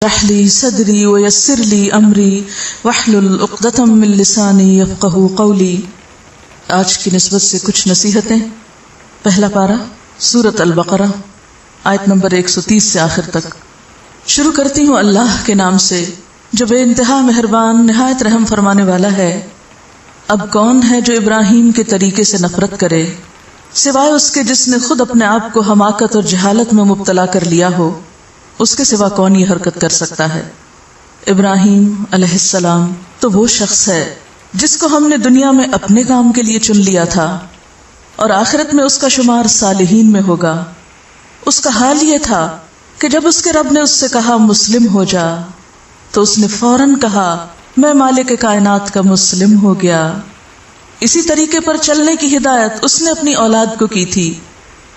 اشرح لي صدری ويسر لي امری واحلل عقدۃ من لسانی یفقهوا قولی۔ آج کی نسبت سے کچھ نصیحتیں۔ پہلا پارہ سورۃ البقرہ آیت نمبر 130 سے آخر تک۔ شروع کرتی ہوں اللہ کے نام سے جو بے انتہا مہربان نہایت رحم فرمانے والا ہے۔ اب کون ہے جو ابراہیم کے طریقے سے نفرت کرے سوائے اس کے جس نے خود اپنے آپ کو حماقت اور جہالت میں مبتلا کر لیا ہو؟ اس کے سوا کون یہ حرکت کر سکتا ہے؟ ابراہیم علیہ السلام تو وہ شخص ہے جس کو ہم نے دنیا میں اپنے کام کے لیے چن لیا تھا اور آخرت میں اس کا شمار صالحین میں ہوگا۔ اس کا حال یہ تھا کہ جب اس کے رب نے اس سے کہا مسلم ہو جا تو اس نے فوراً کہا میں مالک کائنات کا مسلم ہو گیا۔ اسی طریقے پر چلنے کی ہدایت اس نے اپنی اولاد کو کی تھی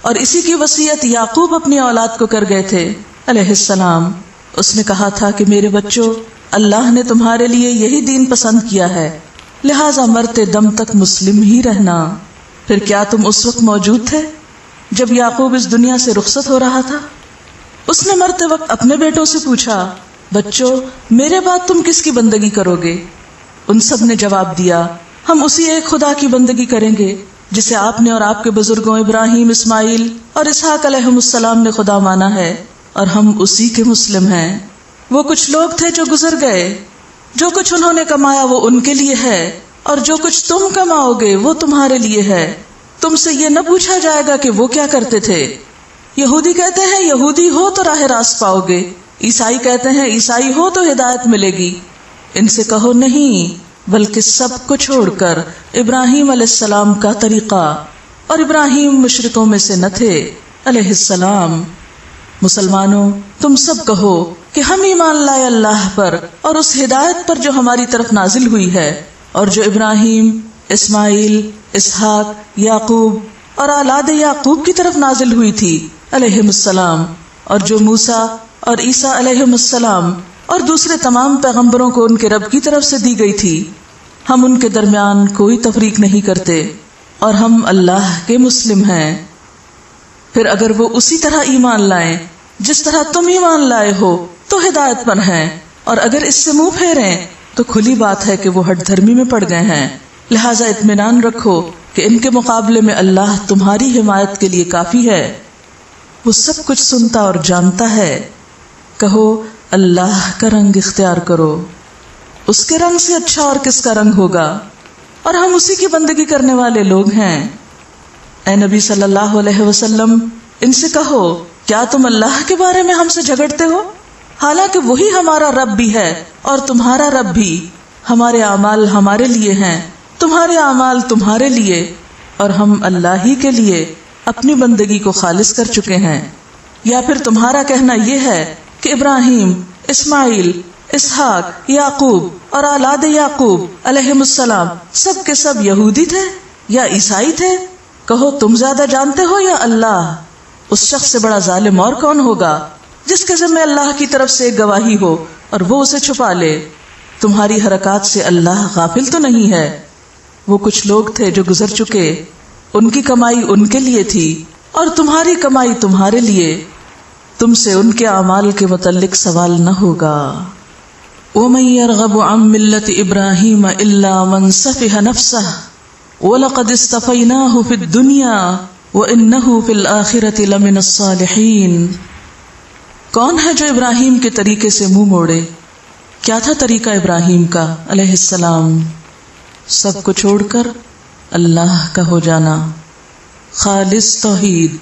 اور اسی کی وصیت یعقوب اپنی اولاد کو کر گئے تھے علیہ السلام۔ اس نے کہا تھا کہ میرے بچوں، اللہ نے تمہارے لیے یہی دین پسند کیا ہے، لہٰذا مرتے دم تک مسلم ہی رہنا۔ پھر کیا تم اس وقت موجود تھے جب یعقوب اس دنیا سے رخصت ہو رہا تھا؟ اس نے مرتے وقت اپنے بیٹوں سے پوچھا بچوں میرے بعد تم کس کی بندگی کرو گے؟ ان سب نے جواب دیا ہم اسی ایک خدا کی بندگی کریں گے جسے آپ نے اور آپ کے بزرگوں ابراہیم، اسماعیل اور اسحاق علیہم السلام نے خدا مانا ہے اور ہم اسی کے مسلم ہیں۔ وہ کچھ لوگ تھے جو گزر گئے، جو کچھ انہوں نے کمایا وہ ان کے لیے ہے اور جو کچھ تم کماؤ گے وہ تمہارے لیے ہے۔ تم سے یہ نہ پوچھا جائے گا کہ وہ کیا کرتے تھے۔ یہودی کہتے ہیں یہودی ہو تو راہ راست پاؤ گے، عیسائی کہتے ہیں عیسائی ہو تو ہدایت ملے گی۔ ان سے کہو نہیں، بلکہ سب کو چھوڑ کر ابراہیم علیہ السلام کا طریقہ، اور ابراہیم مشرکوں میں سے نہ تھے علیہ السلام۔ مسلمانوں تم سب کہو کہ ہم ایمان لائے اللہ پر اور اس ہدایت پر جو ہماری طرف نازل ہوئی ہے اور جو ابراہیم، اسماعیل، اسحاق، یعقوب اور اولاد یعقوب کی طرف نازل ہوئی تھی علیہم السلام، اور جو موسیٰ اور عیسیٰ علیہم السلام اور دوسرے تمام پیغمبروں کو ان کے رب کی طرف سے دی گئی تھی۔ ہم ان کے درمیان کوئی تفریق نہیں کرتے اور ہم اللہ کے مسلم ہیں۔ پھر اگر وہ اسی طرح ایمان لائیں جس طرح تم ایمان لائے ہو تو ہدایت پر ہیں، اور اگر اس سے منہ پھیریں تو کھلی بات ہے کہ وہ ہٹ دھرمی میں پڑ گئے ہیں۔ لہٰذا اطمینان رکھو کہ ان کے مقابلے میں اللہ تمہاری حمایت کے لیے کافی ہے، وہ سب کچھ سنتا اور جانتا ہے۔ کہو اللہ کا رنگ اختیار کرو، اس کے رنگ سے اچھا اور کس کا رنگ ہوگا، اور ہم اسی کی بندگی کرنے والے لوگ ہیں۔ اے نبی صلی اللہ علیہ وسلم ان سے کہو کیا تم اللہ کے بارے میں ہم سے جھگڑتے ہو؟ حالانکہ وہی ہمارا رب بھی ہے اور تمہارا رب بھی۔ ہمارے اعمال ہمارے لیے ہیں، تمہارے اعمال تمہارے لیے، اور ہم اللہ ہی کے لیے اپنی بندگی کو خالص کر چکے ہیں۔ یا پھر تمہارا کہنا یہ ہے کہ ابراہیم، اسماعیل، اسحاق، یعقوب اور اولاد یعقوب علیہم السلام سب کے سب یہودی تھے یا عیسائی تھے؟ کہو تم زیادہ جانتے ہو یا اللہ؟ اس شخص سے بڑا ظالم اور کون ہوگا جس کے ذمہ اللہ کی طرف سے ایک گواہی ہو اور وہ اسے چھپا لے۔ تمہاری حرکات سے اللہ غافل تو نہیں ہے۔ وہ کچھ لوگ تھے جو گزر چکے، ان کی کمائی ان کے لیے تھی اور تمہاری کمائی تمہارے لیے، تم سے ان کے اعمال کے متعلق سوال نہ ہوگا۔ وَمَن يَرْغَبُ عَن مِّلَّةِ إِبْرَاهِيمَ إِلَّا مَن سَفِهَ نَفْسَهُ وَلَقَدِ اصْطَفَيْنَاهُ فِي الدُّنْيَا وَإِنَّهُ فِي الْآخِرَةِ لَمِنَ الصَّالِحِينَ۔ کون ہے جو ابراہیم کے طریقے سے منہ موڑے؟ کیا تھا طریقہ ابراہیم کا علیہ السلام؟ سب کو چھوڑ کر اللہ کا ہو جانا، خالص توحید،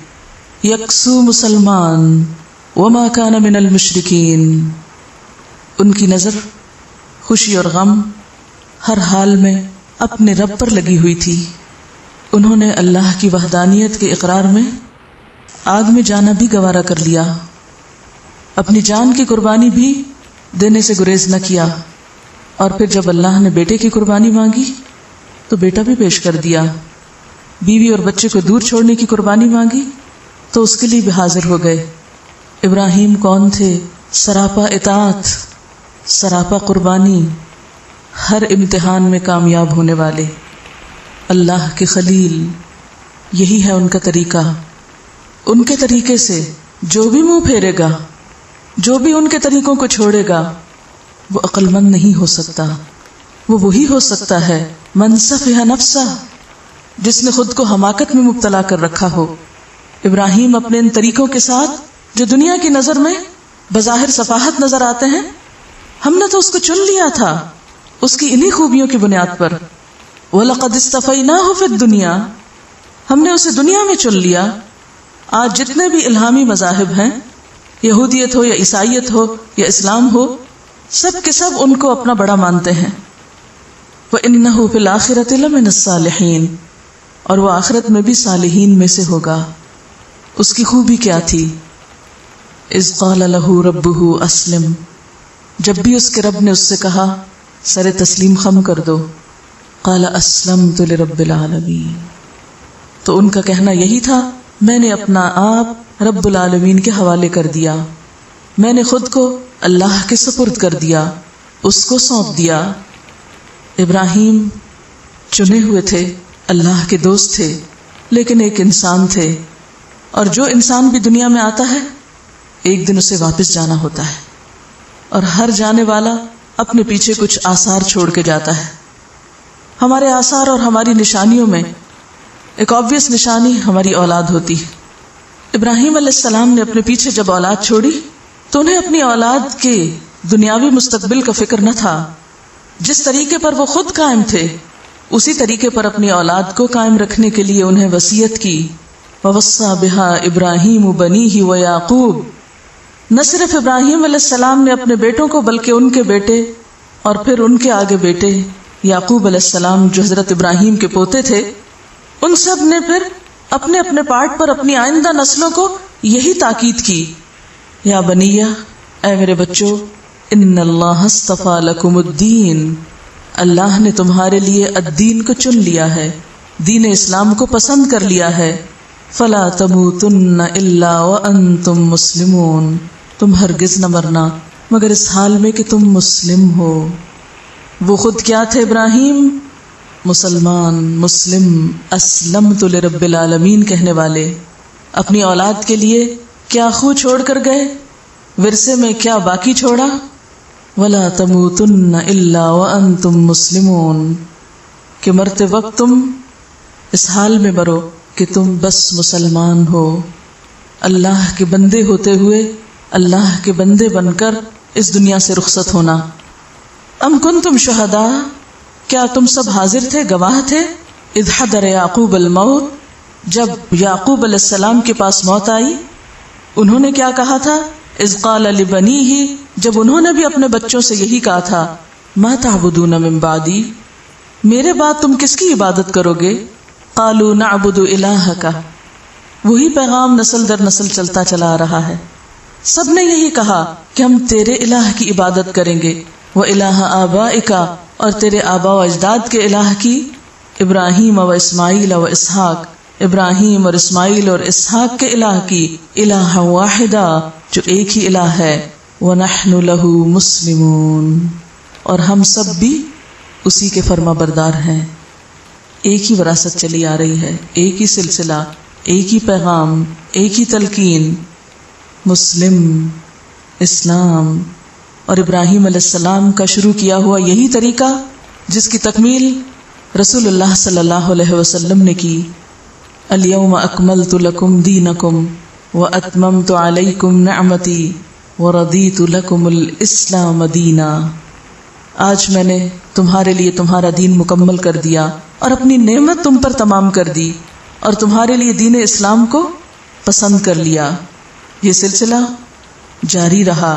یکسو مسلمان، وما کان من المشرکین۔ ان کی نظر خوشی اور غم ہر حال میں اپنے رب پر لگی ہوئی تھی۔ انہوں نے اللہ کی وحدانیت کے اقرار میں آگ میں جانا بھی گوارا کر لیا، اپنی جان کی قربانی بھی دینے سے گریز نہ کیا، اور پھر جب اللہ نے بیٹے کی قربانی مانگی تو بیٹا بھی پیش کر دیا، بیوی اور بچے کو دور چھوڑنے کی قربانی مانگی تو اس کے لیے بھی حاضر ہو گئے۔ ابراہیم کون تھے؟ سراپا اطاعت، سراپا قربانی، ہر امتحان میں کامیاب ہونے والے، اللہ کے خلیل۔ یہی ہے ان کا طریقہ۔ ان کے طریقے سے جو بھی منہ پھیرے گا جو بھی ان کے طریقوں کو چھوڑے گا وہ عقل مند نہیں ہو سکتا. وہ وہی ہو سکتا ہے من سفہ نفسہ، جس نے خود کو حماقت میں مبتلا کر رکھا ہو. ابراہیم اپنے ان طریقوں کے ساتھ جو دنیا کی نظر میں بظاہر سفاہت نظر آتے ہیں، ہم نے تو اس کو چن لیا تھا اس کی انہی خوبیوں کی بنیاد پر. وَلَقَدِ اسْتَفَيْنَاهُ فِي الدُّنْيَا، ہم نے اسے دنیا میں چن لیا. آج جتنے بھی الہامی مذاہب ہیں، یہودیت ہو یا عیسائیت ہو یا اسلام ہو، سب کے سب ان کو اپنا بڑا مانتے ہیں. وَإِنَّهُ فِي الْآخِرَةِ لَمِنَ الصَّالِحِينَ، اور وہ آخرت میں بھی صالحین میں سے ہوگا. اس کی خوبی کیا تھی؟ اذ قال له ربه اسلم، جب بھی اس کے رب نے اس سے کہا سر تسلیم خم کر دو. قال اسلمت لرب العالمین، تو ان کا کہنا یہی تھا میں نے اپنا آپ رب العالمین کے حوالے کر دیا، میں نے خود کو اللہ کے سپرد کر دیا، اس کو سونپ دیا. ابراہیم چنے ہوئے تھے، اللہ کے دوست تھے، لیکن ایک انسان تھے، اور جو انسان بھی دنیا میں آتا ہے ایک دن اسے واپس جانا ہوتا ہے، اور ہر جانے والا اپنے پیچھے کچھ آثار چھوڑ کے جاتا ہے. ہمارے آثار اور ہماری نشانیوں میں ایک آبویس نشانی ہماری اولاد ہوتی ہے. ابراہیم علیہ السلام نے اپنے پیچھے جب اولاد چھوڑی تو انہیں اپنی اولاد کے دنیاوی مستقبل کا فکر نہ تھا. جس طریقے پر وہ خود قائم تھے اسی طریقے پر اپنی اولاد کو قائم رکھنے کے لیے انہیں وصیت کی. وَوَصَّى بِهَا إِبْرَاهِيمُ بَنِيهِ وَيَعْقُوبُ، نہ صرف ابراہیم علیہ السلام نے اپنے بیٹوں کو بلکہ ان کے بیٹے اور پھر ان کے آگے بیٹے یعقوب علیہ السلام جو حضرت ابراہیم کے پوتے تھے، ان سب نے پھر اپنے اپنے پارٹ پر اپنی آئندہ نسلوں کو یہی تاکید کی. یا بنیہ، اے میرے بچوں، ان اللہ اصطفیٰ لکم الدین، اللہ نے تمہارے لیے الدین کو چن لیا ہے، دین اسلام کو پسند کر لیا ہے. فلا تموتن الا وانتم مسلمون، تم ہرگز نہ مرنا مگر اس حال میں کہ تم مسلم ہو. وہ خود کیا تھے ابراہیم؟ مسلمان، مسلم، اسلمت لرب العالمین کہنے والے. اپنی اولاد کے لیے کیا خو چھوڑ کر گئے، ورثے میں کیا باقی چھوڑا؟ ولا تموتن الا وانتم مسلمون، کہ مرتے وقت تم اس حال میں مرو کہ تم بس مسلمان ہو. اللہ کے بندے ہوتے ہوئے اللہ کے بندے بن کر اس دنیا سے رخصت ہونا. ام کنتم شہداء، کیا تم سب حاضر تھے، گواہ تھے؟ اذ حضر یعقوب الموت، جب یعقوب علیہ السلام کے پاس موت آئی انہوں نے کیا کہا تھا؟ اذ قال لبنیہ، جب انہوں نے بھی اپنے بچوں سے یہی کہا تھا ما تعبدون من بعدی، میرے بعد تم کس کی عبادت کرو گے؟ قالوا نعبد الہک، وہی پیغام نسل در نسل چلتا چلا آ رہا ہے. سب نے یہی کہا کہ ہم تیرے الہ کی عبادت کریں گے. وَإِلَٰهَ آبَائِكَ، اور تیرے آباء و اجداد کے الہ کی. ابراہیم و اسماعیل و اسحاق، ابراہیم اور اسماعیل اور اسحاق کے الہ کی. الہ واحدہ، جو ایک ہی الہ ہے. وَنَحْنُ لَهُ مُسْلِمُونَ، اور ہم سب بھی اسی کے فرما بردار ہیں. ایک ہی وراثت چلی آ رہی ہے، ایک ہی سلسلہ، ایک ہی پیغام، ایک ہی تلقین. مسلم، اسلام، اور ابراہیم علیہ السلام کا شروع کیا ہوا یہی طریقہ جس کی تکمیل رسول اللہ صلی اللہ علیہ وسلم نے کی. الیوم اکملت لکم دینکم واتممت علیکم نعمتی ورضیت لکم الاسلام دینا. آج میں نے تمہارے لیے تمہارا دین مکمل کر دیا اور اپنی نعمت تم پر تمام کر دی اور تمہارے لیے دین اسلام کو پسند کر لیا. یہ سلسلہ جاری رہا.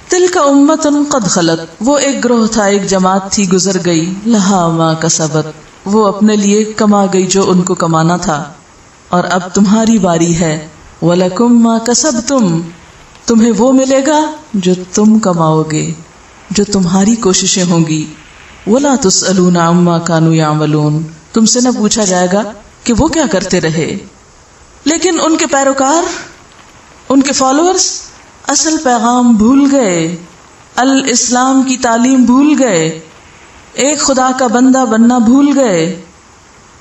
تلک امت قد خلت، وہ ایک گروہ تھا، ایک جماعت تھی، گزر گئی. لہا ما کسبت، وہ اپنے لیے کما گئی جو ان کو کمانا تھا، اور اب تمہاری باری ہے. ولکم ما کسبتم، تمہیں وہ ملے گا جو تم کماؤ گے، جو تمہاری کوششیں ہوں گی. ولا تسألون عما كانوا يعملون، تم سے نہ پوچھا جائے گا کہ وہ کیا کرتے رہے. لیکن ان کے پیروکار، ان کے فالوورز اصل پیغام بھول گئے، الاسلام کی تعلیم بھول گئے، ایک خدا کا بندہ بننا بھول گئے.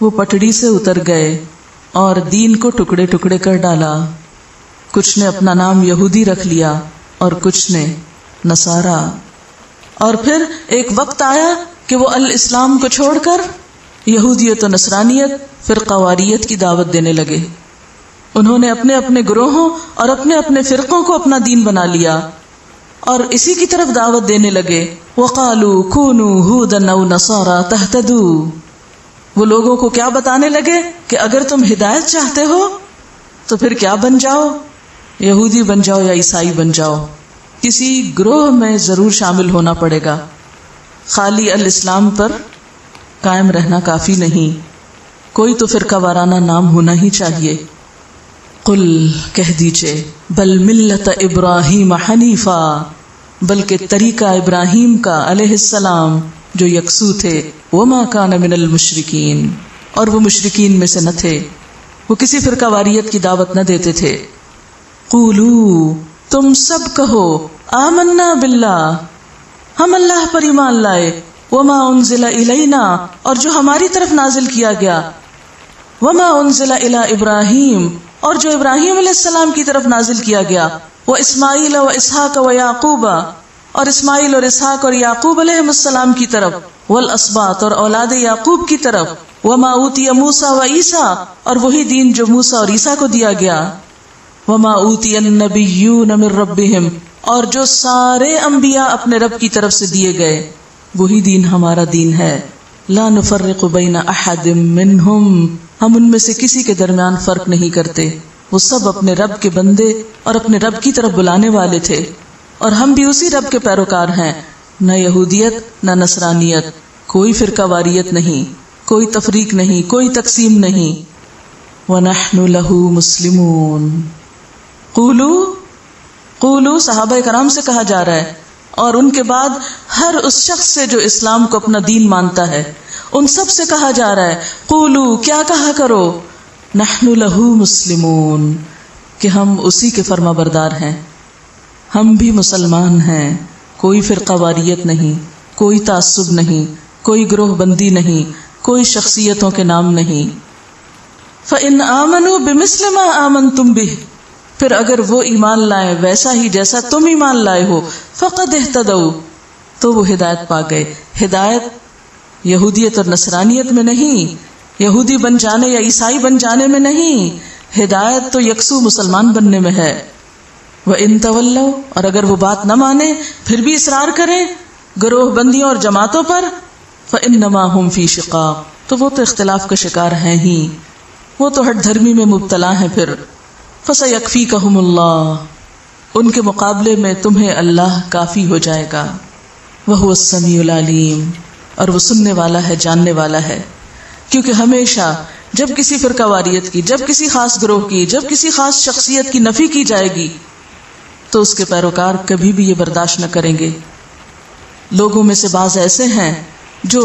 وہ پٹڑی سے اتر گئے اور دین کو ٹکڑے ٹکڑے کر ڈالا. کچھ نے اپنا نام یہودی رکھ لیا، اور کچھ نے نصارا. اور پھر ایک وقت آیا کہ وہ الاسلام کو چھوڑ کر یہودیت و نصرانیت، فرقہ واریت کی دعوت دینے لگے. انہوں نے اپنے اپنے گروہوں اور اپنے اپنے فرقوں کو اپنا دین بنا لیا اور اسی کی طرف دعوت دینے لگے. وَقَالُوا كُونُوا هُودًا أَوْ نَصَارَىٰ تَهْتَدُوا. وہ لوگوں کو کیا بتانے لگے کہ اگر تم ہدایت چاہتے ہو تو پھر کیا بن جاؤ، یہودی بن جاؤ یا عیسائی بن جاؤ، کسی گروہ میں ضرور شامل ہونا پڑے گا. خالی الاسلام پر قائم رہنا کافی نہیں، کوئی تو فرقہ وارانہ نام ہونا ہی چاہیے. قل کہہ دیجئے بل ملت ابراہیم حنیفا، بلکہ طریقہ ابراہیم کا علیہ السلام جو یکسو تھے، وما کان من المشرکین، اور وہ مشرکین میں سے نہ تھے، وہ کسی فرقہ واریت کی دعوت نہ دیتے تھے. قولو تم سب کہو آمنا باللہ، ہم اللہ پر ایمان لائے، وما انزل الینا، اور جو ہماری طرف نازل کیا گیا، وما انزل الی ابراہیم، اور جو ابراہیم علیہ السلام کی طرف نازل کیا گیا، و اسماعیل و اسحاق و یعقوب، اور اسماعیل اور اسحاق اور یعقوب علیہ السلام کی طرف، والاسباط، اور اولاد یعقوب کی طرف، وما اوتی موسیٰ و عیسیٰ، اور وہی دین جو موسیٰ اور عیسیٰ کو دیا گیا، وما اوتی النبیون من ربہم، اور جو سارے انبیاء اپنے رب کی طرف سے دیے گئے، وہی دین ہمارا دین ہے. لا نفرق بین احد منہم، ہم ان میں سے کسی کے درمیان فرق نہیں کرتے. وہ سب اپنے رب کے بندے اور اپنے رب کی طرف بلانے والے تھے، اور ہم بھی اسی رب کے پیروکار ہیں. نہ یہودیت نہ نصرانیت، کوئی فرقہ واریت نہیں، کوئی تفریق نہیں، کوئی تقسیم نہیں. وَنَحْنُ لَهُ مُسْلِمُونَ. قولو صحابہ کرام سے کہا جا رہا ہے، اور ان کے بعد ہر اس شخص سے جو اسلام کو اپنا دین مانتا ہے، ان سب سے کہا جا رہا ہے قولو، کیا کہا کرو، نحن لہ مسلمون، کہ ہم اسی کے فرما بردار ہیں، ہم بھی مسلمان ہیں. کوئی فرقہ واریت نہیں، کوئی تعصب نہیں، کوئی گروہ بندی نہیں، کوئی شخصیتوں کے نام نہیں. فَإِنْ آمَنُوا بِمِثْلِ مَا آمَنْتُمْ بِهِ، پھر اگر وہ ایمان لائے ویسا ہی جیسا تم ایمان لائے ہو، فقد اہتدوا، تو وہ ہدایت پا گئے. ہدایت یہودیت اور نصرانیت میں نہیں، یہودی بن جانے یا عیسائی بن جانے میں نہیں، ہدایت تو یکسو مسلمان بننے میں ہے. وَإِن تَوَلَّوْا، اور اگر وہ بات نہ مانے پھر بھی اصرار کریں گروہ بندیوں اور جماعتوں پر، فَإِنَّمَا هُمْ فِي شِقَاقٍ، تو وہ تو اختلاف کا شکار ہیں ہی، وہ تو ہٹ دھرمی میں مبتلا ہیں. پھر فَسَيَكْفِيكَهُمُ اللَّهُ، ان کے مقابلے میں تمہیں اللہ کافی ہو جائے گا. وَهُوَ السَّمِيعُ الْعَلِيمُ، اور وہ سننے والا ہے، جاننے والا ہے. کیونکہ ہمیشہ جب کسی فرقہ واریت کی، جب کسی خاص گروہ کی، جب کسی خاص شخصیت کی نفی کی جائے گی تو اس کے پیروکار کبھی بھی یہ برداشت نہ کریں گے. لوگوں میں سے بعض ایسے ہیں جو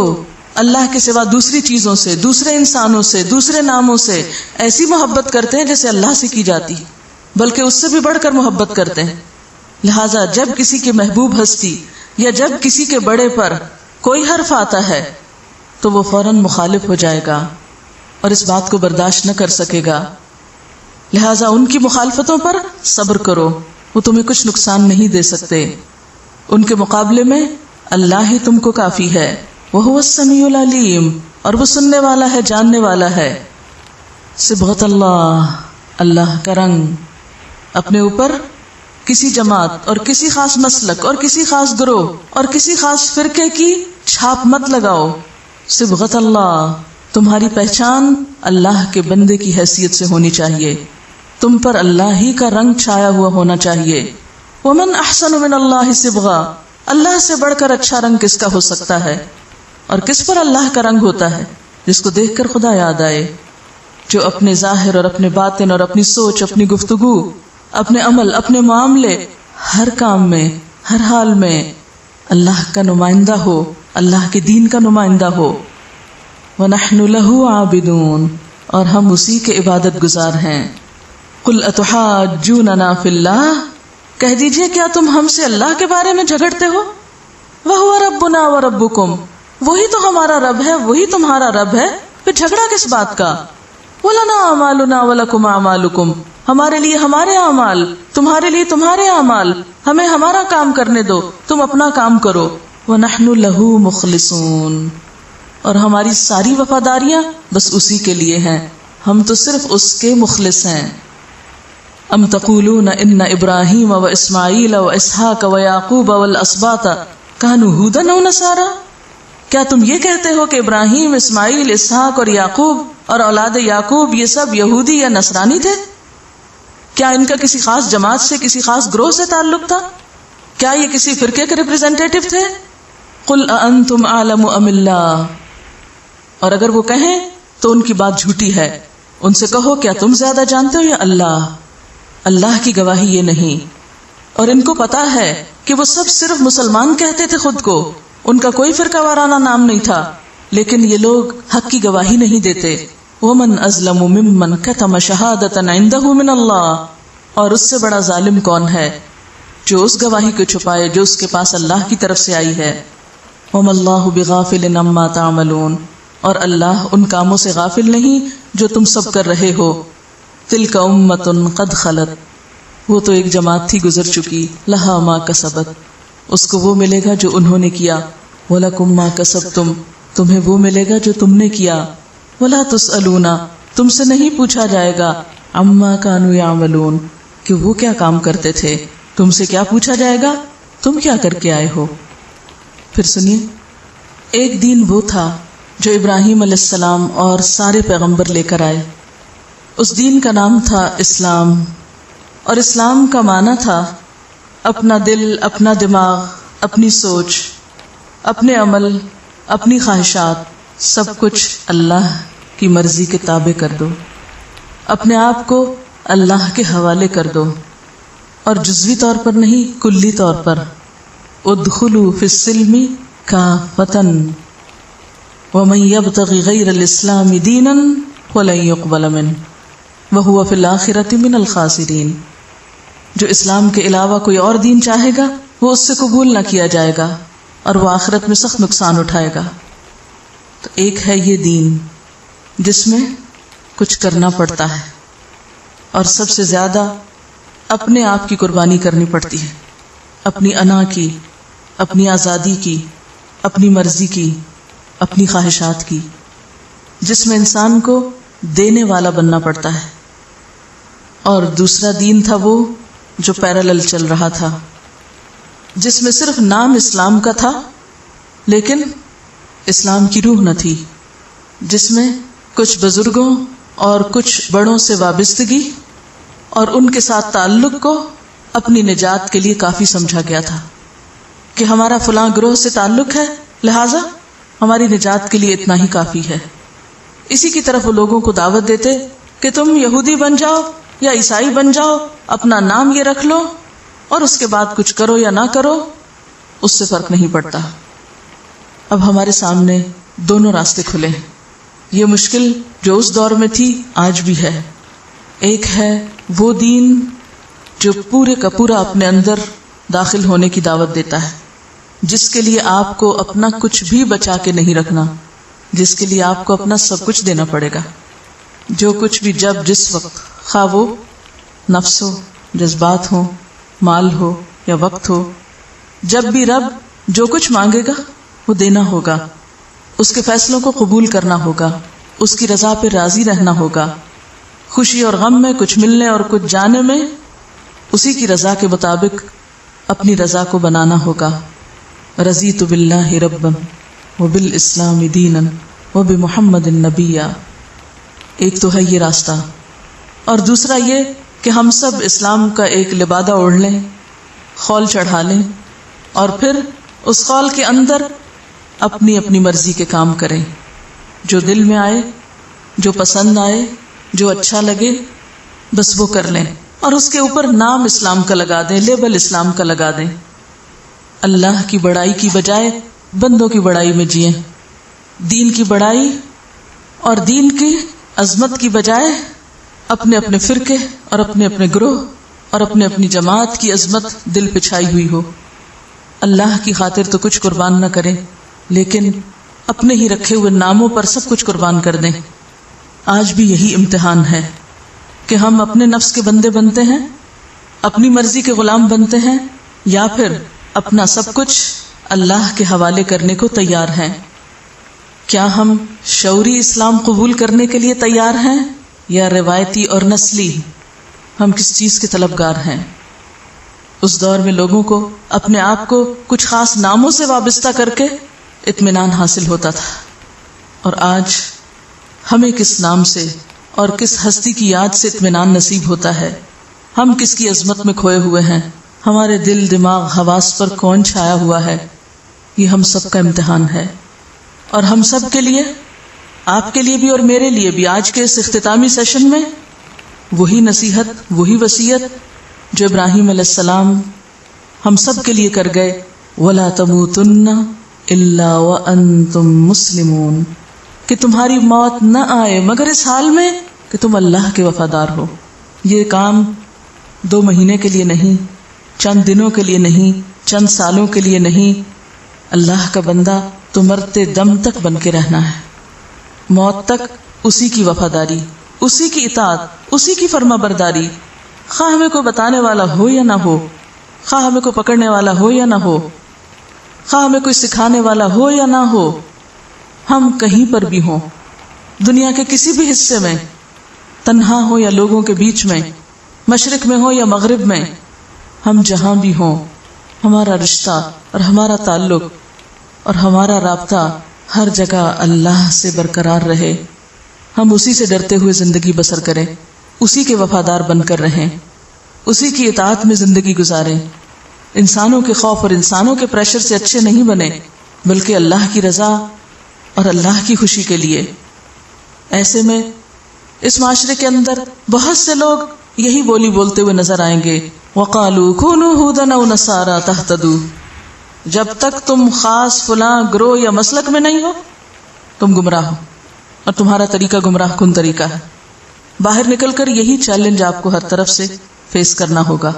اللہ کے سوا دوسری چیزوں سے، دوسرے انسانوں سے، دوسرے ناموں سے ایسی محبت کرتے ہیں جیسے اللہ سے کی جاتی، بلکہ اس سے بھی بڑھ کر محبت کرتے ہیں. لہذا جب کسی کے محبوب ہستی یا جب کسی کے بڑے پر کوئی حرف آتا ہے تو وہ فوراً مخالف ہو جائے گا اور اس بات کو برداشت نہ کر سکے گا. لہذا ان کی مخالفتوں پر صبر کرو، وہ تمہیں کچھ نقصان نہیں دے سکتے. ان کے مقابلے میں اللہ ہی تم کو کافی ہے. وَهُوَ السَّمِيعُ الْعَلِيمُ، اور وہ سننے والا ہے، جاننے والا ہے. صبغۃ اللہ، اللہ کا رنگ اپنے اوپر کسی جماعت اور کسی خاص مسلک اور کسی خاص گروہ اور کسی خاص فرقے کی چھاپ مت لگاؤ. صبغۃ اللہ، تمہاری پہچان اللہ کے بندے کی حیثیت سے ہونی چاہیے، تم پر اللہ ہی کا رنگ چھایا ہوا ہونا چاہیے. وَمَنْ أَحْسَنُ مِنَ اللَّهِ صِبْغًا، اللہ سے بڑھ کر اچھا رنگ کس کا ہو سکتا ہے؟ اور کس پر اللہ کا رنگ ہوتا ہے؟ جس کو دیکھ کر خدا یاد آئے، جو اپنے ظاہر اور اپنے باطن اور اپنی سوچ، اپنی گفتگو، اپنے عمل، اپنے معاملے، ہر کام میں، ہر حال میں اللہ کا نمائندہ ہو، اللہ کے دین کا نمائندہ ہو. وَنَحْنُ لَهُ عَابِدُونَ، اور ہم اسی کے عبادت گزار ہیں. قُلْ أَتُحَاجُّونَنَا فِي اللَّهِ، کہہ دیجئے کیا تم ہم سے اللہ کے بارے میں جھگڑتے ہو؟ وَهُوَ رَبُّنَا وَرَبُّكُمْ، وہی تو ہمارا رب ہے، وہی تمہارا رب ہے، پھر جھگڑا کس بات کا؟ وَلَنَا أَعْمَالُنَا وَلَكُمْ أَعْمَالُكُمْ، ہمارے لیے ہمارے اعمال، تمہارے لیے تمہارے اعمال، ہمیں ہمارا کام کرنے دو، تم اپنا کام کرو. وَنَحْنُ لَهُ مُخْلِصُونَ، اور ہماری ساری وفاداریاں بس اسی کے لیے ہیں، ہم تو صرف اس کے مخلص ہیں. ام تقولون ان ابراہیم و اسماعیل و اسحاق و یعقوب والاسباط کانوا ھودا او نصارا، کیا تم یہ کہتے ہو کہ ابراہیم، اسماعیل، اسحاق اور یعقوب اور اولاد یعقوب یہ سب یہودی یا نصرانی تھے؟ کیا ان کا کسی خاص جماعت سے، کسی خاص گروہ سے تعلق تھا؟ کیا یہ کسی فرقے کے ریپرزینٹیٹو تھے؟ قل اانتم اعلم ام اللہ، اور اگر وہ کہیں تو ان کی بات جھوٹی ہے. ان سے کہو کیا تم زیادہ جانتے ہو یا اللہ؟ اللہ کی گواہی یہ نہیں. اور ان کو پتا ہے کہ وہ سب صرف مسلمان کہتے تھے خود کو، ان کا کوئی فرقہ وارانہ نام نہیں تھا، لیکن یہ لوگ حق کی گواہی نہیں دیتے. وَمَنْ أَظْلَمُ مِمَّنْ كَتَمَ شَهَادَةً عِنْدَهُ مِنَ اللَّهِ، اور اس سے بڑا ظالم کون ہے جو اس گواہی کو چھپائے جو اس کے پاس اللہ کی طرف سے آئی ہے. وَمَا اللَّهُ بِغَافِلٍ عَمَّا تَعْمَلُونَ، اور اللہ ان کاموں سے غافل نہیں جو تم سب کر رہے ہو. تِلْكَ أُمَّةٌ قَدْ خَلَتْ، وہ تو ایک جماعت تھی گزر چکی. لَهَا مَا كَسَبَتْ، اس کو وہ ملے گا جو انہوں نے کیا. وَلَكُمْ مَا كَسَبْتُمْ، تمہیں وہ ملے گا جو تم نے کیا. وَلَا تُسْأَلُونَ، تم سے نہیں پوچھا جائے گا. عَمَّا كَانُوا يَعْمَلُونَ، کہ وہ کیا کام کرتے تھے. تم سے کیا پوچھا جائے گا، تم کیا کر کے آئے ہو. پھر سنیے، ایک دین وہ تھا جو ابراہیم علیہ السلام اور سارے پیغمبر لے کر آئے. اس دین کا نام تھا اسلام، اور اسلام کا معنی تھا اپنا دل، اپنا دماغ، اپنی سوچ، اپنے عمل، اپنی خواہشات سب کچھ اللہ کی مرضی کے تابع کر دو، اپنے آپ کو اللہ کے حوالے کر دو، اور جزوی طور پر نہیں، کلی طور پر. ادخلوا فی السلم کافۃ ومن یبتغ غیر الاسلام دینا فلن یقبل منہ وہو فی الآخرۃ من الخاسرین. جو اسلام کے علاوہ کوئی اور دین چاہے گا وہ اس سے قبول نہ کیا جائے گا اور وہ آخرت میں سخت نقصان اٹھائے گا. تو ایک ہے یہ دین جس میں کچھ کرنا پڑتا ہے، اور سب سے زیادہ اپنے آپ کی قربانی کرنی پڑتی ہے، اپنی انا کی، اپنی آزادی کی، اپنی مرضی کی، اپنی خواہشات کی، جس میں انسان کو دینے والا بننا پڑتا ہے. اور دوسرا دین تھا وہ جو پیرالل چل رہا تھا، جس میں صرف نام اسلام کا تھا لیکن اسلام کی روح نہ تھی، جس میں کچھ بزرگوں اور کچھ بڑوں سے وابستگی اور ان کے ساتھ تعلق کو اپنی نجات کے لیے کافی سمجھا گیا تھا کہ ہمارا فلاں گروہ سے تعلق ہے، لہٰذا ہماری نجات کے لیے اتنا ہی کافی ہے. اسی کی طرف وہ لوگوں کو دعوت دیتے کہ تم یہودی بن جاؤ یا عیسائی بن جاؤ، اپنا نام یہ رکھ لو، اور اس کے بعد کچھ کرو یا نہ کرو اس سے فرق نہیں پڑتا. اب ہمارے سامنے دونوں راستے کھلے ہیں. یہ مشکل جو اس دور میں تھی آج بھی ہے. ایک ہے وہ دین جو پورے کا پورا اپنے اندر داخل ہونے کی دعوت دیتا ہے، جس کے لیے آپ کو اپنا کچھ بھی بچا کے نہیں رکھنا، جس کے لیے آپ کو اپنا سب کچھ دینا پڑے گا. جو کچھ بھی جب جس وقت، خواہ وہ نفس ہو، جذبات ہو، مال ہو یا وقت ہو، جب بھی رب جو کچھ مانگے گا وہ دینا ہوگا، اس کے فیصلوں کو قبول کرنا ہوگا، اس کی رضا پہ راضی رہنا ہوگا. خوشی اور غم میں، کچھ ملنے اور کچھ جانے میں اسی کی رضا کے مطابق اپنی رضا کو بنانا ہوگا. رضیت باللہ ربا وبالاسلام دینا وبمحمد نبیا. ایک تو ہے یہ راستہ، اور دوسرا یہ کہ ہم سب اسلام کا ایک لبادہ اوڑھ لیں، خول چڑھا لیں، اور پھر اس خول کے اندر اپنی اپنی مرضی کے کام کریں، جو دل میں آئے، جو پسند آئے، جو اچھا لگے، بس وہ کر لیں، اور اس کے اوپر نام اسلام کا لگا دیں، لیبل اسلام کا لگا دیں. اللہ کی بڑائی کی بجائے بندوں کی بڑائی میں جئیں، دین کی بڑائی اور دین کی عظمت کی بجائے اپنے اپنے فرقے اور اپنے اپنے گروہ اور اپنے اپنی جماعت کی عظمت دل پہ چھائی ہوئی ہو. اللہ کی خاطر تو کچھ قربان نہ کریں، لیکن اپنے ہی رکھے ہوئے ناموں پر سب کچھ قربان کر دیں. آج بھی یہی امتحان ہے کہ ہم اپنے نفس کے بندے بنتے ہیں، اپنی مرضی کے غلام بنتے ہیں، یا پھر اپنا سب کچھ اللہ کے حوالے کرنے کو تیار ہیں۔ کیا ہم شعوری اسلام قبول کرنے کے لیے تیار ہیں یا روایتی اور نسلی؟ ہم کس چیز کے طلبگار ہیں؟ اس دور میں لوگوں کو اپنے آپ کو کچھ خاص ناموں سے وابستہ کر کے اطمینان حاصل ہوتا تھا، اور آج ہمیں کس نام سے اور کس ہستی کی یاد سے اطمینان نصیب ہوتا ہے؟ ہم کس کی عظمت میں کھوئے ہوئے ہیں؟ ہمارے دل، دماغ، حواس پر کون چھایا ہوا ہے؟ یہ ہم سب کا امتحان ہے، اور ہم سب کے لیے، آپ کے لیے بھی اور میرے لیے بھی، آج کے اس اختتامی سیشن میں وہی نصیحت، وہی وصیت جو ابراہیم علیہ السلام ہم سب کے لیے کر گئے، وَلَا تَمُوتُنَّ إِلَّا وَأَنْتُمْ مُسْلِمُونَ، کہ تمہاری موت نہ آئے مگر اس حال میں کہ تم اللہ کے وفادار ہو۔ یہ کام 2 مہینے کے لیے نہیں، چند دنوں کے لیے نہیں، چند سالوں کے لیے نہیں، اللہ کا بندہ تو مرتے دم تک بن کے رہنا ہے، موت تک اسی کی وفاداری، اسی کی اطاعت، اسی کی فرما برداری، خواہ ہمیں کوئی بتانے والا ہو یا نہ ہو، خواہ ہمیں کوئی پکڑنے والا ہو یا نہ ہو، خواہ ہمیں کوئی سکھانے والا ہو یا نہ ہو، ہم کہیں پر بھی ہوں، دنیا کے کسی بھی حصے میں، تنہا ہو یا لوگوں کے بیچ میں، مشرق میں ہو یا مغرب میں، ہم جہاں بھی ہوں، ہمارا رشتہ اور ہمارا تعلق اور ہمارا رابطہ ہر جگہ اللہ سے برقرار رہے، ہم اسی سے ڈرتے ہوئے زندگی بسر کریں، اسی کے وفادار بن کر رہیں، اسی کی اطاعت میں زندگی گزاریں، انسانوں کے خوف اور انسانوں کے پریشر سے اچھے نہیں بنے، بلکہ اللہ کی رضا اور اللہ کی خوشی کے لیے۔ ایسے میں اس معاشرے کے اندر بہت سے لوگ یہی بولی بولتے ہوئے نظر آئیں گے، وَقَالُوا كُونُوا هُودًا أَوْ نَصَارَىٰ تَهْتَدُوا، جب تک تم خاص فلاں گروہ یا مسلک میں نہیں ہو تم گمراہ ہو، اور تمہارا طریقہ گمراہ کن طریقہ ہے۔ باہر نکل کر یہی چیلنج آپ کو ہر طرف سے فیس کرنا ہوگا۔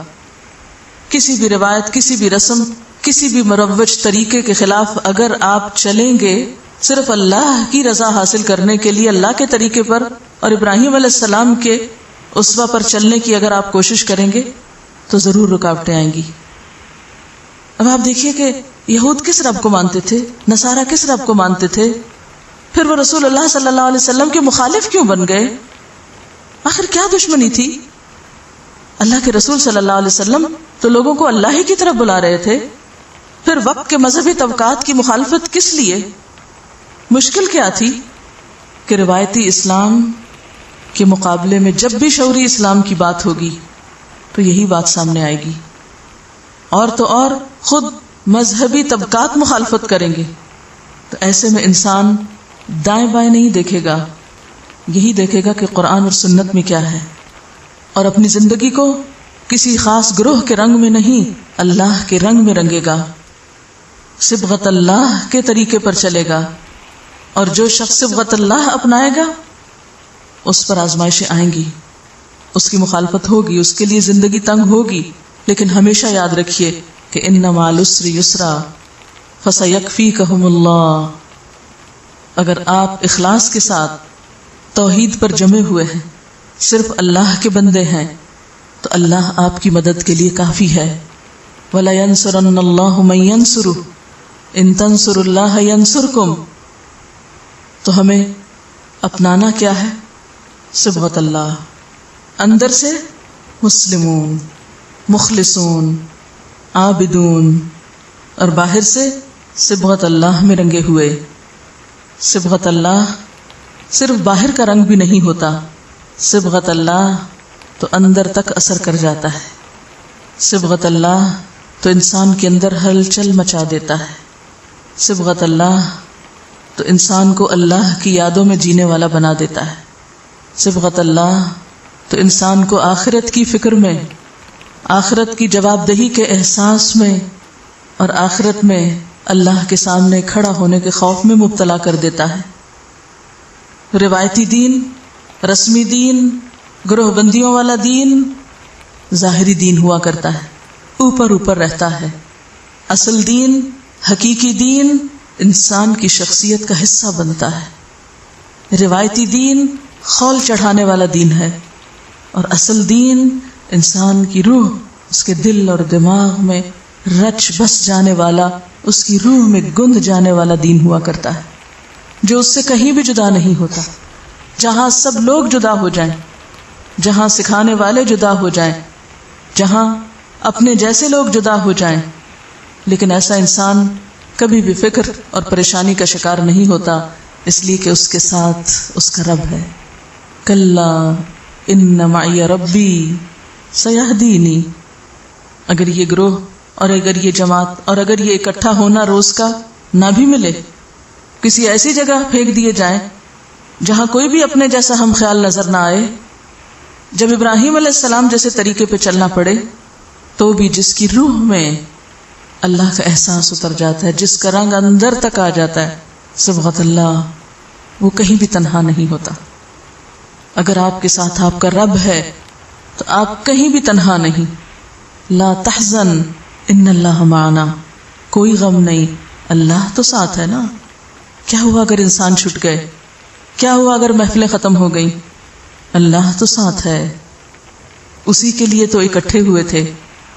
کسی بھی روایت، کسی بھی رسم، کسی بھی مروج طریقے کے خلاف اگر آپ چلیں گے، صرف اللہ کی رضا حاصل کرنے کے لیے اللہ کے طریقے پر اور ابراہیم علیہ السلام کے اسوہ پر چلنے کی اگر آپ کوشش کریں گے تو ضرور رکاوٹیں آئیں گی۔ اب آپ دیکھیے کہ یہود کس رب کو مانتے تھے، نصارہ کس رب کو مانتے تھے، پھر وہ رسول اللہ صلی اللہ علیہ وسلم کے مخالف کیوں بن گئے؟ آخر کیا دشمنی تھی؟ اللہ کے رسول صلی اللہ علیہ وسلم تو لوگوں کو اللہ ہی کی طرف بلا رہے تھے، پھر وقت کے مذہبی طبقات کی مخالفت کس لیے؟ مشکل کیا تھی کہ روایتی اسلام کے مقابلے میں جب بھی شعوری اسلام کی بات ہوگی تو یہی بات سامنے آئے گی، اور تو اور خود مذہبی طبقات مخالفت کریں گے، تو ایسے میں انسان دائیں بائیں نہیں دیکھے گا، یہی دیکھے گا کہ قرآن اور سنت میں کیا ہے، اور اپنی زندگی کو کسی خاص گروہ کے رنگ میں نہیں، اللہ کے رنگ میں رنگے گا، صبغت اللہ کے طریقے پر چلے گا، اور جو شخص صبغت اللہ اپنائے گا اس پر آزمائشیں آئیں گی، اس کی مخالفت ہوگی، اس کے لیے زندگی تنگ ہوگی، لیکن ہمیشہ یاد رکھیے کہ ان مع العسر یسرا فسیکفیکہم اللہ۔ اگر آپ اخلاص کے ساتھ توحید پر جمے ہوئے ہیں، صرف اللہ کے بندے ہیں، تو اللہ آپ کی مدد کے لیے کافی ہے۔ وَلَيَنْصُرَنَّ اللَّهُ مَن يَنْصُرُهُ إِن تَنْصُرُوا اللَّهَ يَنْصُرْكُمْ۔ تو ہمیں اپنانا کیا ہے؟ صبغت اللہ، اندر سے مسلمون، مخلصون، عابدون، اور باہر سے صبغت اللہ میں رنگے ہوئے۔ صبغت اللہ صرف باہر کا رنگ بھی نہیں ہوتا، صبغت اللہ تو اندر تک اثر کر جاتا ہے، صبغت اللہ تو انسان کے اندر ہلچل مچا دیتا ہے، صبغت اللہ تو انسان کو اللہ کی یادوں میں جینے والا بنا دیتا ہے، صبغت اللہ تو انسان کو آخرت کی فکر میں، آخرت کی جواب دہی کے احساس میں، اور آخرت میں اللہ کے سامنے کھڑا ہونے کے خوف میں مبتلا کر دیتا ہے۔ روایتی دین، رسمی دین، گروہ بندیوں والا دین ظاہری دین ہوا کرتا ہے، اوپر اوپر رہتا ہے۔ اصل دین، حقیقی دین انسان کی شخصیت کا حصہ بنتا ہے۔ روایتی دین خول چڑھانے والا دین ہے، اور اصل دین انسان کی روح، اس کے دل اور دماغ میں رچ بس جانے والا، اس کی روح میں گند جانے والا دین ہوا کرتا ہے، جو اس سے کہیں بھی جدا نہیں ہوتا، جہاں سب لوگ جدا ہو جائیں، جہاں سکھانے والے جدا ہو جائیں، جہاں اپنے جیسے لوگ جدا ہو جائیں، لیکن ایسا انسان کبھی بھی فکر اور پریشانی کا شکار نہیں ہوتا، اس لیے کہ اس کے ساتھ اس کا رب ہے۔ کلا ان معی ربی سیہدینی۔ اگر یہ گروہ اور اگر یہ جماعت اور اگر یہ اکٹھا ہونا روز کا نہ بھی ملے، کسی ایسی جگہ پھینک دیے جائیں جہاں کوئی بھی اپنے جیسا ہم خیال نظر نہ آئے، جب ابراہیم علیہ السلام جیسے طریقے پہ چلنا پڑے، تو بھی جس کی روح میں اللہ کا احساس اتر جاتا ہے، جس کا رنگ اندر تک آ جاتا ہے، صبغت اللہ، وہ کہیں بھی تنہا نہیں ہوتا۔ اگر آپ کے ساتھ آپ کا رب ہے تو آپ کہیں بھی تنہا نہیں۔ لا تحزن ان اللہ معنا، کوئی غم نہیں، اللہ تو ساتھ ہے نا۔ کیا ہوا اگر انسان چھٹ گئے؟ کیا ہوا اگر محفلیں ختم ہو گئیں؟ اللہ تو ساتھ ہے، اسی کے لیے تو اکٹھے ہوئے تھے،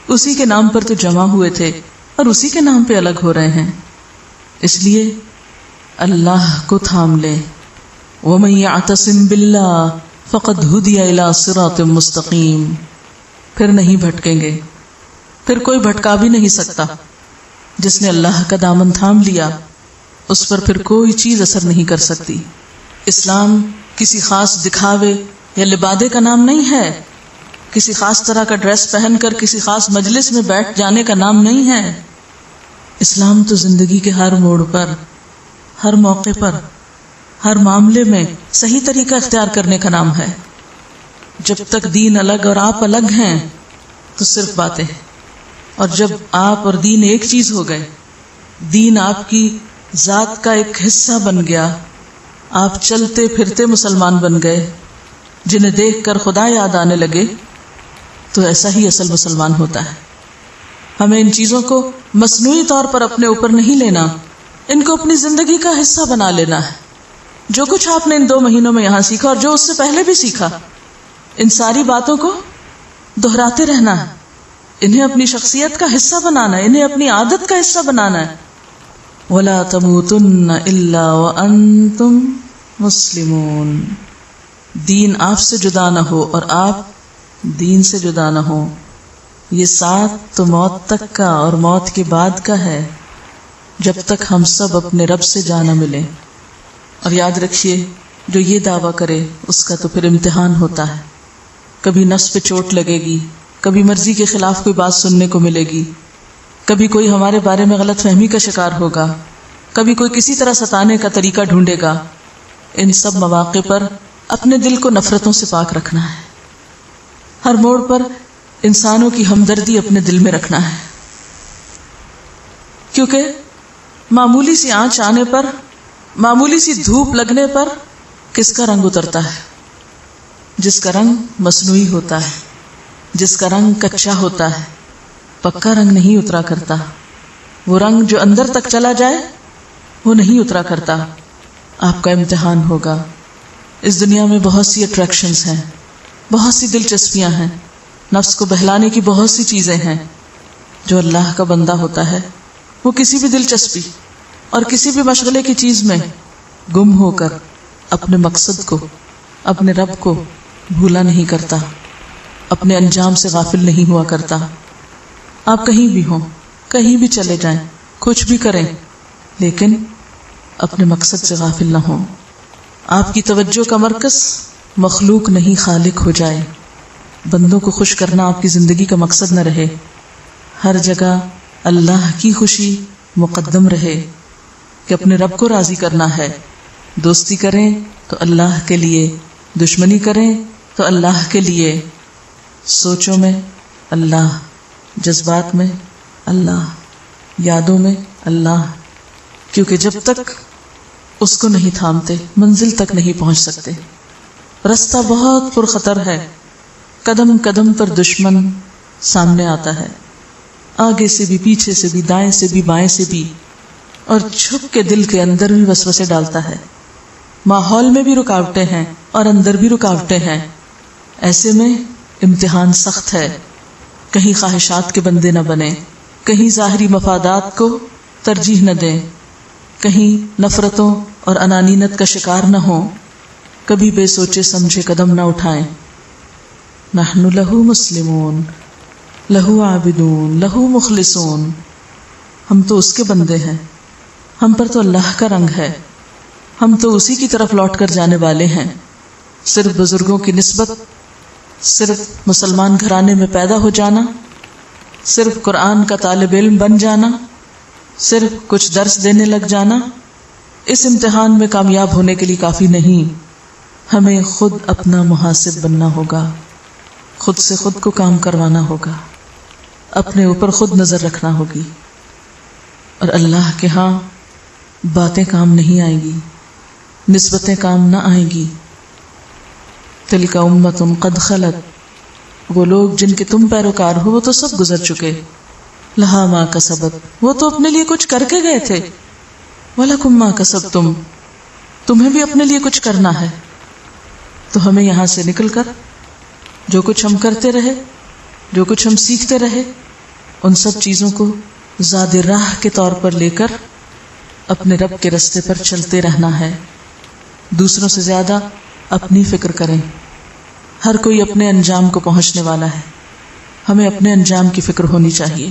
اسی کے نام پر تو جمع ہوئے تھے، اور اسی کے نام پہ الگ ہو رہے ہیں۔ اس لیے اللہ کو تھام لے۔ وَمَن يَعْتَصِم بِاللَّهِ فَقَدْ هُدِيَ إِلَىٰ صِرَاطٍ مُسْتَقِيمٍ۔ پھر نہیں بھٹکیں گے، پھر کوئی بھٹکا بھی نہیں سکتا۔ جس نے اللہ کا دامن تھام لیا، اس پر پھر کوئی چیز اثر نہیں کر سکتی۔ اسلام کسی خاص دکھاوے یا لبادے کا نام نہیں ہے، کسی خاص طرح کا ڈریس پہن کر کسی خاص مجلس میں بیٹھ جانے کا نام نہیں ہے۔ اسلام تو زندگی کے ہر موڑ پر، ہر موقع پر، ہر معاملے میں صحیح طریقہ اختیار کرنے کا نام ہے۔ جب تک دین الگ اور آپ الگ ہیں تو صرف باتیں، اور جب آپ اور دین ایک چیز ہو گئے، دین آپ کی ذات کا ایک حصہ بن گیا، آپ چلتے پھرتے مسلمان بن گئے، جنہیں دیکھ کر خدا یاد آنے لگے، تو ایسا ہی اصل مسلمان ہوتا ہے۔ ہمیں ان چیزوں کو مصنوعی طور پر اپنے اوپر نہیں لینا، ان کو اپنی زندگی کا حصہ بنا لینا ہے۔ جو کچھ آپ نے ان 2 مہینوں میں یہاں سیکھا اور جو اس سے پہلے بھی سیکھا، ان ساری باتوں کو دہراتے رہنا ہے، انہیں اپنی شخصیت کا حصہ بنانا ہے، انہیں اپنی عادت کا حصہ بنانا ہے۔ وَلَا تَمُوتُنَّ إِلَّا وَأَنْتُمْ مُسْلِمُونَ۔ دین آپ سے جدا نہ ہو اور آپ دین سے جدا نہ ہو۔ یہ ساتھ تو موت تک کا اور موت کے بعد کا ہے، جب تک ہم سب اپنے رب سے جا نہ ملیں۔ اور یاد رکھیے، جو یہ دعویٰ کرے اس کا تو پھر امتحان ہوتا ہے۔ کبھی نفس پہ چوٹ لگے گی، کبھی مرضی کے خلاف کوئی بات سننے کو ملے گی، کبھی کوئی ہمارے بارے میں غلط فہمی کا شکار ہوگا، کبھی کوئی کسی طرح ستانے کا طریقہ ڈھونڈے گا۔ ان سب مواقع پر اپنے دل کو نفرتوں سے پاک رکھنا ہے۔ ہر موڑ پر انسانوں کی ہمدردی اپنے دل میں رکھنا ہے، کیونکہ معمولی سی آنچ آنے پر، معمولی سی دھوپ لگنے پر کس کا رنگ اترتا ہے؟ جس کا رنگ مصنوعی ہوتا ہے، جس کا رنگ کچا ہوتا ہے، پکا رنگ نہیں اترا کرتا۔ وہ رنگ جو اندر تک چلا جائے وہ نہیں اترا کرتا۔ آپ کا امتحان ہوگا۔ اس دنیا میں بہت سی اٹریکشنز ہیں، بہت سی دلچسپیاں ہیں، نفس کو بہلانے کی بہت سی چیزیں ہیں۔ جو اللہ کا بندہ ہوتا ہے وہ کسی بھی دلچسپی اور کسی بھی مشغلے کی چیز میں گم ہو کر اپنے مقصد کو، اپنے رب کو بھولا نہیں کرتا، اپنے انجام سے غافل نہیں ہوا کرتا۔ آپ کہیں بھی ہوں، کہیں بھی چلے جائیں، کچھ بھی کریں، لیکن اپنے مقصد سے غافل نہ ہوں۔ آپ کی توجہ کا مرکز مخلوق نہیں خالق ہو جائے، بندوں کو خوش کرنا آپ کی زندگی کا مقصد نہ رہے، ہر جگہ اللہ کی خوشی مقدم رہے کہ اپنے رب کو راضی کرنا ہے۔ دوستی کریں تو اللہ کے لیے، دشمنی کریں تو اللہ کے لیے، سوچوں میں اللہ، جذبات میں اللہ، یادوں میں اللہ، کیونکہ جب تک اس کو نہیں تھامتے منزل تک نہیں پہنچ سکتے۔ رستہ بہت پرخطر ہے، قدم قدم پر دشمن سامنے آتا ہے، آگے سے بھی، پیچھے سے بھی، دائیں سے بھی، بائیں سے بھی، اور چھپ کے دل کے اندر بھی وسوسے ڈالتا ہے۔ ماحول میں بھی رکاوٹیں ہیں، اور اندر بھی رکاوٹیں ہیں. ایسے میں امتحان سخت ہے. کہیں خواہشات کے بندے نہ بنیں، کہیں ظاہری مفادات کو ترجیح نہ دیں، کہیں نفرتوں اور انانینت کا شکار نہ ہوں، کبھی بے سوچے سمجھے قدم نہ اٹھائیں. نحن لہو مسلمون لہو عابدون لہو مخلصون. ہم تو اس کے بندے ہیں، ہم پر تو اللہ کا رنگ ہے، ہم تو اسی کی طرف لوٹ کر جانے والے ہیں. صرف بزرگوں کی نسبت، صرف مسلمان گھرانے میں پیدا ہو جانا، صرف قرآن کا طالب علم بن جانا، صرف کچھ درس دینے لگ جانا اس امتحان میں کامیاب ہونے کے لیے کافی نہیں. ہمیں خود اپنا محاسب بننا ہوگا، خود سے خود کو کام کروانا ہوگا، اپنے اوپر خود نظر رکھنا ہوگی. اور اللہ کے ہاں باتیں کام نہیں آئیں گی، نسبتیں کام نہ آئیں گی. تلک امۃ قد خلت، وہ لوگ جن کے تم پیروکار ہو وہ تو سب گزر چکے. لہا ما کسبت، وہ تو اپنے لیے کچھ کر کے گئے تھے. ولکم ما کسبتم، تمہیں بھی اپنے لیے کچھ کرنا ہے. تو ہمیں یہاں سے نکل کر جو کچھ ہم کرتے رہے، جو کچھ ہم سیکھتے رہے، ان سب چیزوں کو زاد راہ کے طور پر لے کر اپنے رب کے رستے پر چلتے رہنا ہے. دوسروں سے زیادہ اپنی فکر کریں. ہر کوئی اپنے انجام کو پہنچنے والا ہے، ہمیں اپنے انجام کی فکر ہونی چاہیے.